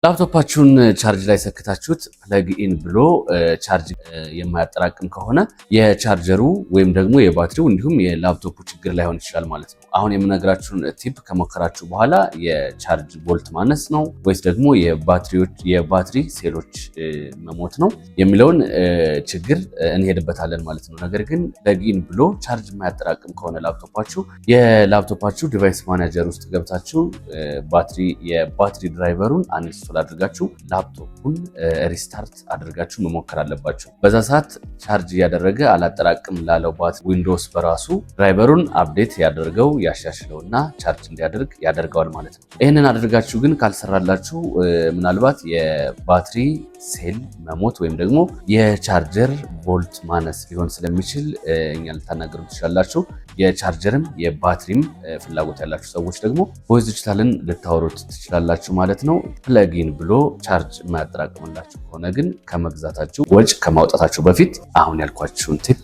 ላፕቶፓችሁን ቻርጅ ላይ ሰክታችሁት ፕለግ ኢን ብሎ ቻርጅ የማያጠራቅም ከሆነ የቻርጀሩ ወይም ደግሞ የባትሪው እንዲሁም የላፕቶፑ ችግር ላይሆን ይችላል ማለት ነው። አሁን የምነግራችሁን ቲፕ ከሞከራችሁ በኋላ የቻርጅ ቮልት ማነስ ነው ወይስ ደግሞ የባትሪ ሴሎች መሞት ነው የሚለውን ችግር እንሄድበታለን ማለት ነው። ነገር ግን ፕለግ ኢን ብሎ ቻርጅ የማያጠራቅም ከሆነ ላፕቶፓችሁ የላፕቶፓችሁ ዲቫይስ ማኔጀር ውስጥ ገብታችሁ የባትሪ ድራይቨሩን አንስቶል አድርጋችሁ ላፕቶፑን ሪስታርት አድርጋችሁ መሞከር አለባችሁ። በዛ ሰዓት ቻርጅ እያደረገ አላጠራቅም ላለው ባትሪ ዊንዶውስ በራሱ ድራይቨሩን አፕዴት ያደርገው ያሻሽለውና ቻርጅ እንዲያደርግ ያደርገዋል ማለት ነው። ይህንን አድርጋችሁ ግን ካልሰራላችሁ ምናልባት የባትሪ ሴል መሞት ወይም ደግሞ የቻርጀር ቮልት ማነስ ሊሆን ስለሚችል እኛ ልታናገሩ ትችላላችሁ። የቻርጀርም የባትሪም ፍላጎት ያላችሁ ሰዎች ደግሞ ቮይስ ዲጂታልን ልታወሩት ትችላላችሁ ማለት ነው። ፕለግ ኢን ብሎ ቻርጅ የማያጠራቅምላችሁ ከሆነ ግን ከመግዛታችሁ ወጪ ከማውጣታችሁ በፊት አሁን ያልኳችሁን ቲፕ